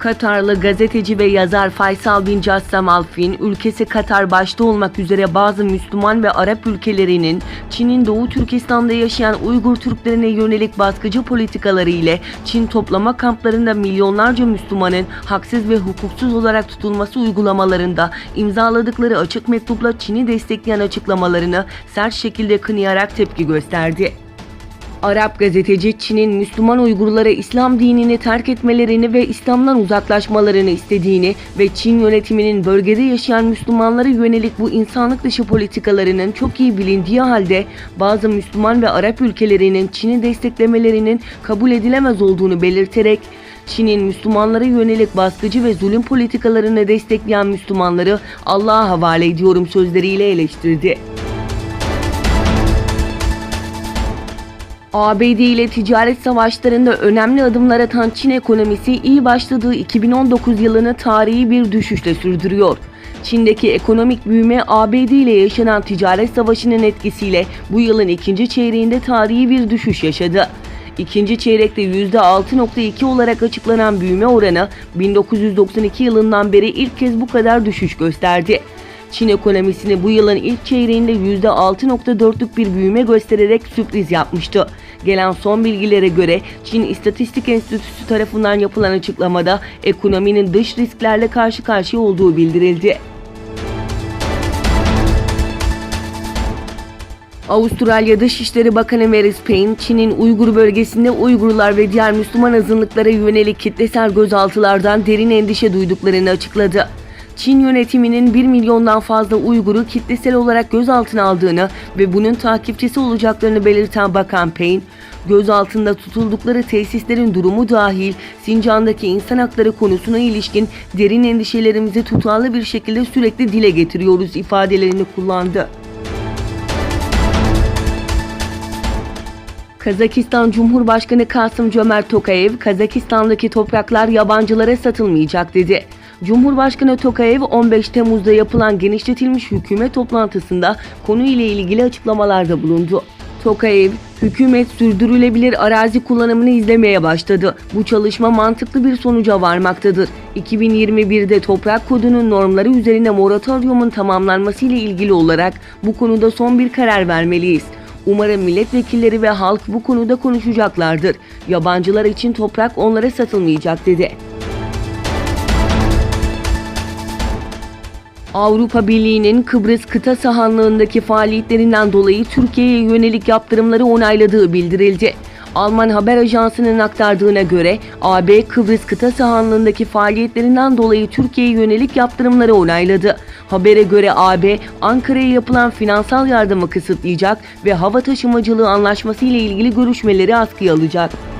Katarlı gazeteci ve yazar Faysal bin Cassam Al-Fin, ülkesi Katar başta olmak üzere bazı Müslüman ve Arap ülkelerinin Çin'in Doğu Türkistan'da yaşayan Uygur Türklerine yönelik baskıcı politikaları ile Çin toplama kamplarında milyonlarca Müslümanın haksız ve hukuksuz olarak tutulması uygulamalarında imzaladıkları açık mektupla Çin'i destekleyen açıklamalarını sert şekilde kınayarak tepki gösterdi. Arap gazeteci, Çin'in Müslüman Uygurlara İslam dinini terk etmelerini ve İslam'dan uzaklaşmalarını istediğini ve Çin yönetiminin bölgede yaşayan Müslümanlara yönelik bu insanlık dışı politikalarının çok iyi bilindiği halde bazı Müslüman ve Arap ülkelerinin Çin'i desteklemelerinin kabul edilemez olduğunu belirterek, Çin'in Müslümanlara yönelik baskıcı ve zulüm politikalarını destekleyen Müslümanları Allah'a havale ediyorum sözleriyle eleştirdi. ABD ile ticaret savaşlarında önemli adımlar atan Çin ekonomisi iyi başladığı 2019 yılını tarihi bir düşüşle sürdürüyor. Çin'deki ekonomik büyüme ABD ile yaşanan ticaret savaşının etkisiyle bu yılın ikinci çeyreğinde tarihi bir düşüş yaşadı. İkinci çeyrekte %6.2 olarak açıklanan büyüme oranı 1992 yılından beri ilk kez bu kadar düşüş gösterdi. Çin ekonomisini bu yılın ilk çeyreğinde %6.4'lük bir büyüme göstererek sürpriz yapmıştı. Gelen son bilgilere göre Çin İstatistik Enstitüsü tarafından yapılan açıklamada ekonominin dış risklerle karşı karşıya olduğu bildirildi. Avustralya Dışişleri Bakanı Marise Payne, Çin'in Uygur bölgesinde Uygurlar ve diğer Müslüman azınlıklara yönelik kitlesel gözaltılardan derin endişe duyduklarını açıkladı. Çin yönetiminin 1 milyondan fazla Uygur'u kitlesel olarak gözaltına aldığını ve bunun takipçisi olacaklarını belirten Bakan Payne, gözaltında tutuldukları tesislerin durumu dahil Sincan'daki insan hakları konusuna ilişkin derin endişelerimizi tutarlı bir şekilde sürekli dile getiriyoruz ifadelerini kullandı. Kazakistan Cumhurbaşkanı Kasım-Jomart Tokayev, Kazakistan'daki topraklar yabancılara satılmayacak dedi. Cumhurbaşkanı Tokayev 15 Temmuz'da yapılan genişletilmiş hükümet toplantısında konuyla ilgili açıklamalarda bulundu. Tokayev, hükümet sürdürülebilir arazi kullanımını izlemeye başladı. Bu çalışma mantıklı bir sonuca varmaktadır. 2021'de toprak kodunun normları üzerine moratoryumun tamamlanması ile ilgili olarak bu konuda son bir karar vermeliyiz. Umarım milletvekilleri ve halk bu konuda konuşacaklardır. Yabancılar için toprak onlara satılmayacak dedi. Avrupa Birliği'nin Kıbrıs kıta sahanlığındaki faaliyetlerinden dolayı Türkiye'ye yönelik yaptırımları onayladığı bildirildi. Alman haber ajansının aktardığına göre AB Kıbrıs kıta sahanlığındaki faaliyetlerinden dolayı Türkiye'ye yönelik yaptırımları onayladı. Habere göre AB, Ankara'ya yapılan finansal yardımı kısıtlayacak ve hava taşımacılığı anlaşması ile ilgili görüşmeleri askıya alacak.